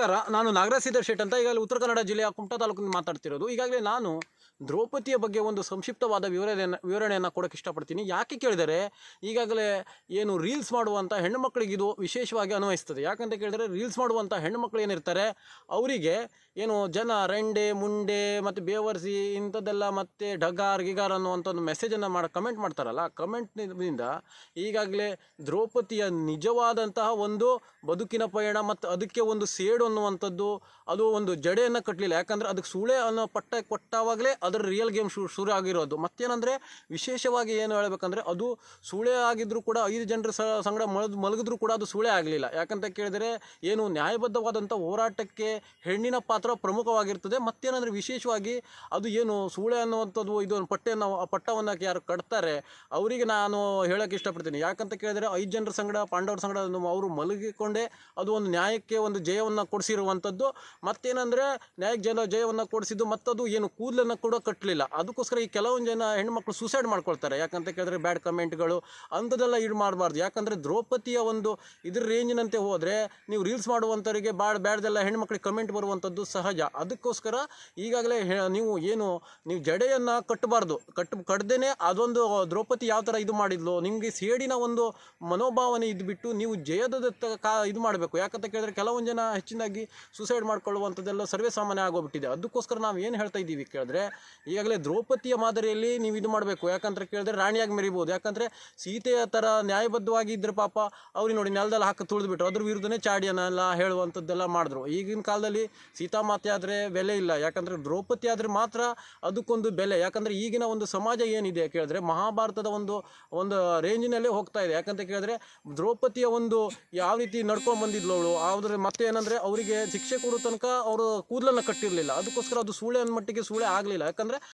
ನಮಸ್ಕಾರ. ನಾನು ನಾಗರಾಜ್ ಸಿದ್ದರ್ ಶೆಟ್ ಅಂತ ಈಗಾಗಲೇ ಉತ್ತರ ಕನ್ನಡ ಜಿಲ್ಲೆಯ ಕುಮಟಾ ತಾಲೂಕಿನಿಂದ ಮಾತಾಡ್ತಿರೋದು. ಈಗಾಗಲೇ ನಾನು ದ್ರೌಪದಿಯ ಬಗ್ಗೆ ಒಂದು ಸಂಕ್ಷಿಪ್ತವಾದ ವಿವರಣೆಯನ್ನು ಕೊಡೋಕ್ಕೆ ಇಷ್ಟಪಡ್ತೀನಿ. ಯಾಕೆ ಕೇಳಿದರೆ ಈಗಾಗಲೇ ಏನು ರೀಲ್ಸ್ ಮಾಡುವಂಥ ಹೆಣ್ಣುಮಕ್ಕಳಿಗೆ ಇದು ವಿಶೇಷವಾಗಿ ಅನ್ವಯಿಸ್ತದೆ. ಯಾಕಂತ ಕೇಳಿದರೆ ರೀಲ್ಸ್ ಮಾಡುವಂಥ ಹೆಣ್ಣುಮಕ್ಳು ಏನಿರ್ತಾರೆ ಅವರಿಗೆ ಏನು ಜನ ರೆಂಡೆ ಮುಂಡೆ ಮತ್ತು ಬೇವರ್ಸಿ ಇಂಥದ್ದೆಲ್ಲ ಮತ್ತು ಡಗಾರ್ ಗಿಗಾರ್ ಅನ್ನುವಂಥ ಒಂದು ಮೆಸೇಜನ್ನು ಕಮೆಂಟ್ ಮಾಡ್ತಾರಲ್ಲ, ಕಮೆಂಟ್ನಿಂದ ಈಗಾಗಲೇ ದ್ರೌಪದಿಯ ನಿಜವಾದಂತಹ ಒಂದು ಬದುಕಿನ ಪಯಣ ಮತ್ತು ಅದಕ್ಕೆ ಒಂದು ಸೇಡು ಅನ್ನುವಂಥದ್ದು, ಅದು ಒಂದು ಜಡೆಯನ್ನು ಕಟ್ಟಲಿಲ್ಲ. ಯಾಕಂದರೆ ಅದಕ್ಕೆ ಸೂಳೆ ಅನ್ನೋ ಪಟ್ಟ ಕೊಟ್ಟಾವಾಗಲೇ ಅದರ ರಿಯಲ್ ಗೇಮ್ ಶುರು ಆಗಿರೋದು. ಮತ್ತೇನಂದರೆ ವಿಶೇಷವಾಗಿ ಏನು ಹೇಳಬೇಕಂದ್ರೆ ಅದು ಸೂಳೆ ಆಗಿದ್ದರೂ ಕೂಡ 5 ಜನರ ಸಂಗಡ ಮಲಗಿದ್ರೂ ಕೂಡ ಅದು ಸೂಳೆ ಆಗಲಿಲ್ಲ. ಯಾಕಂತ ಕೇಳಿದರೆ ಏನು ನ್ಯಾಯಬದ್ಧವಾದಂಥ ಹೋರಾಟಕ್ಕೆ ಹೆಣ್ಣಿನ ಪಾತ್ರ ಪ್ರಮುಖವಾಗಿರ್ತದೆ. ಮತ್ತೇನಂದರೆ ವಿಶೇಷವಾಗಿ ಅದು ಏನು ಸೂಳೆ ಅನ್ನುವಂಥದ್ದು ಇದೊಂದು ಪಟ್ಟವನ್ನು ಯಾರು ಕಟ್ತಾರೆ ಅವರಿಗೆ ನಾನು ಹೇಳೋಕ್ಕೆ ಇಷ್ಟಪಡ್ತೀನಿ. ಯಾಕಂತ ಕೇಳಿದರೆ 5 ಜನರ ಸಂಗಡ ಪಾಂಡವರ ಸಂಗಡ ಅವರು ಮಲಗಿಕೊಂಡೇ ಅದು ಒಂದು ನ್ಯಾಯಕ್ಕೆ ಒಂದು ಜಯವನ್ನು ಕೊಡಿಸಿರುವಂಥದ್ದು. ಮತ್ತೇನಂದರೆ ನ್ಯಾಯಕ್ಕೆ ಜಯವನ್ನು ಕೊಡಿಸಿದ್ದು ಮತ್ತದು ಏನು ಕೂದಲನ್ನು ಕೂಡ ಕಟ್ಟಲಿಲ್ಲ. ಅದಕ್ಕೋಸ್ಕರ ಈ ಕೆಲವೊಂದು ಜನ ಹೆಣ್ಮಕ್ಳು ಸೂಸೈಡ್ ಮಾಡ್ಕೊಳ್ತಾರೆ. ಯಾಕಂತ ಕೇಳಿದ್ರೆ ಬ್ಯಾಡ್ ಕಮೆಂಟ್ಗಳು ಅಂಥದ್ದೆಲ್ಲ ಇದು ಮಾಡಬಾರ್ದು. ಯಾಕಂದರೆ ದ್ರೌಪದಿಯ ಒಂದು ಇದ್ರ ರೇಂಜಿನಂತೆ ಹೋದರೆ ನೀವು ರೀಲ್ಸ್ ಮಾಡುವಂಥವರಿಗೆ ಬ್ಯಾಡ್ದೆಲ್ಲ ಹೆಣ್ಮಕ್ಳಿಗೆ ಕಮೆಂಟ್ ಬರುವಂಥದ್ದು ಸಹಜ. ಅದಕ್ಕೋಸ್ಕರ ಈಗಾಗಲೇ ನೀವು ಜಡೆಯನ್ನು ಕಟ್ಟಬಾರ್ದು. ಕಟ್ಟದೇನೆ ಅದೊಂದು ದ್ರೌಪದಿ ಯಾವ ಥರ ಇದು ಮಾಡಿದ್ಲು, ನಿಮಗೆ ಸೇಡಿನ ಒಂದು ಮನೋಭಾವನೆ ಇದ್ಬಿಟ್ಟು ನೀವು ಇದು ಮಾಡಬೇಕು. ಯಾಕಂತ ಕೇಳಿದ್ರೆ ಕೆಲವೊಂದು ಜನ ಹೆಚ್ಚಿನಾಗಿ ಸೂಸೈಡ್ ಮಾಡ್ಕೊಳ್ಳುವಂಥದ್ದೆಲ್ಲ ಸರ್ವೇ ಸಾಮಾನ್ಯ ಆಗೋಗ್ಬಿಟ್ಟಿದೆ. ಅದಕ್ಕೋಸ್ಕರ ನಾವು ಏನು ಹೇಳ್ತಾ ಇದ್ದೀವಿ ಕೇಳಿದ್ರೆ ಈಗಾಗಲೇ ದ್ರೌಪದಿಯ ಮಾದರಿಯಲ್ಲಿ ನೀವು ಇದು ಮಾಡಬೇಕು. ಯಾಕಂತ ಕೇಳಿದ್ರೆ ರಾಣಿಯಾಗಿ ಮೆರಿಬೋದು. ಯಾಕಂದರೆ ಸೀತೆಯ ಥರ ನ್ಯಾಯಬದ್ಧವಾಗಿ ಇದ್ರೆ ಪಾಪ ಅವ್ರಿಗೆ ನೋಡಿ ನೆಲದಲ್ಲಿ ಹಾಕಿ ತುಳಿದ್ಬಿಟ್ರು, ಅದ್ರ ವಿರುದ್ಧನೇ ಚಾಡಿಯನ್ನೆಲ್ಲ ಹೇಳುವಂಥದ್ದೆಲ್ಲ ಮಾಡಿದ್ರು. ಈಗಿನ ಕಾಲದಲ್ಲಿ ಸೀತಾಮಾತೆ ಆದರೆ ಬೆಲೆ ಇಲ್ಲ. ಯಾಕಂದರೆ ದ್ರೌಪದಿ ಆದರೆ ಮಾತ್ರ ಅದಕ್ಕೊಂದು ಬೆಲೆ. ಯಾಕಂದರೆ ಈಗಿನ ಒಂದು ಸಮಾಜ ಏನಿದೆ ಕೇಳಿದ್ರೆ ಮಹಾಭಾರತದ ಒಂದು ರೇಂಜಿನಲ್ಲೇ ಹೋಗ್ತಾ ಇದೆ. ಯಾಕಂತ ಕೇಳಿದ್ರೆ ದ್ರೌಪದಿಯ ಒಂದು ಯಾವ ರೀತಿ ನಡ್ಕೊಂಡು ಬಂದಿದ್ಲು ಅವಳು, ಆದರೆ ಮತ್ತೆ ಏನಂದರೆ ಅವರಿಗೆ ಶಿಕ್ಷೆ ಕೊಡೋ ತನಕ ಅವರು ಕೂದಲನ್ನು ಕಟ್ಟಿರಲಿಲ್ಲ. ಅದಕ್ಕೋಸ್ಕರ ಅದು ಸೂಳೆ ಅನ್ನೋ ಮಟ್ಟಿಗೆ ಸೂಳೆ ಆಗಲಿಲ್ಲ. ಯಾಕಂದರೆ